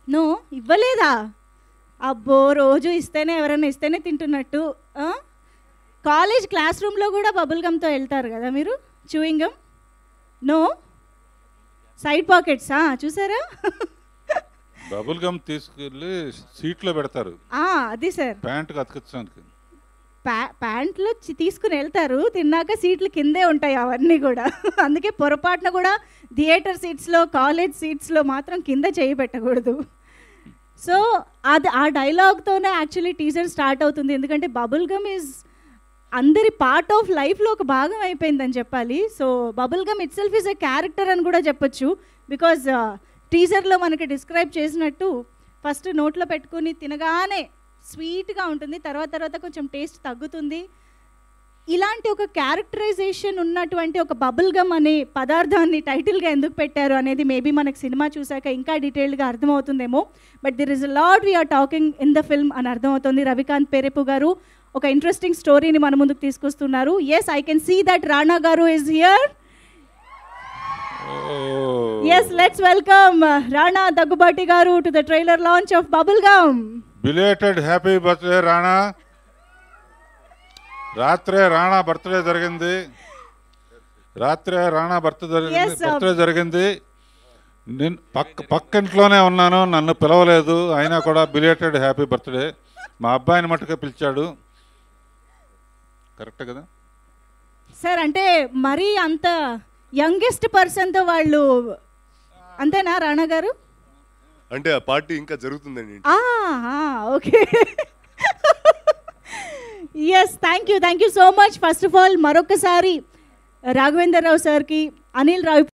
No ఇవ్వలేదా? అబ్బో, రోజు ఇస్తేనే ఎవరైనా ఇస్తేనే తింటున్నట్టు. కాలేజ్ క్లాస్ రూమ్లో కూడా బబుల్ గమ్తో వెళ్తారు కదా మీరు, చూయింగ్ గమ్. నో, సైడ్ పాకెట్సా చూసారా? బబుల్ గమ్ తీసుకెళ్ళి సీట్లో పెడతారు. అది సార్, ప్యాంట్కి అతికించడానికి. ప్యాంట్లో తీసుకుని వెళ్తారు, తిన్నాక సీట్లు కిందే ఉంటాయి అవన్నీ కూడా. అందుకే పొరపాటున కూడా థియేటర్ సీట్స్లో, కాలేజ్ సీట్స్లో మాత్రం కింద చేయి పెట్టకూడదు. సో అది ఆ డైలాగ్తోనే యాక్చువల్లీ టీజర్ స్టార్ట్ అవుతుంది. ఎందుకంటే బబుల్ గమ్ ఈజ్ అందరి పార్ట్ ఆఫ్ లైఫ్లో ఒక భాగం అయిపోయిందని చెప్పాలి. So bubble gum itself is a character అని కూడా చెప్పొచ్చు. బికాజ్ టీజర్లో మనకి డిస్క్రైబ్ చేసినట్టు ఫస్ట్ నోట్లో పెట్టుకుని తినగానే స్వీట్గా ఉంటుంది, తర్వాత కొంచెం టేస్ట్ తగ్గుతుంది. ఇలాంటి ఒక క్యారెక్టరైజేషన్ ఉన్నటువంటి ఒక బబుల్ గమ్ అనే పదార్థాన్ని టైటిల్గా ఎందుకు పెట్టారు అనేది మేబీ మనకు సినిమా చూసాక ఇంకా డీటెయిల్డ్గా అర్థమవుతుందేమో. But there is a lot we are talking in the film అని అర్థమవుతుంది. రవికాంత్ పెరెపు గారు ఒక ఇంట్రెస్టింగ్ స్టోరీని మన ముందుకు తీసుకొస్తున్నారు. Yes, I can see that Rana garu is here. Yes, let's welcome Rana Daggubati garu to the trailer launch of Bubblegum. Belated happy birthday Rana. రాత్రే రాణా బర్త్డే జరిగింది. బర్త్డే జరిగింది. నేను పక్కింట్లోనే ఉన్నాను, నన్ను పిలవలేదు, అయినా కూడా బిలేటెడ్ హ్యాపీ బర్త్డే. మా అబ్బాయిని మట్టుగా పిలిచాడు. కరెక్ట్ కదా సార్? అంటే మరీ అంత యంగెస్ట్ పర్సన్తో వాళ్ళు అంతేనా రాణా గారు? అంటే ఆ పార్టీ ఇంకా జరుగుతుందండి. Okay. Yes, thank you so much. First of all మరొకసారి రాఘవేంద్ర రావు సార్కి, అనిల్ రావు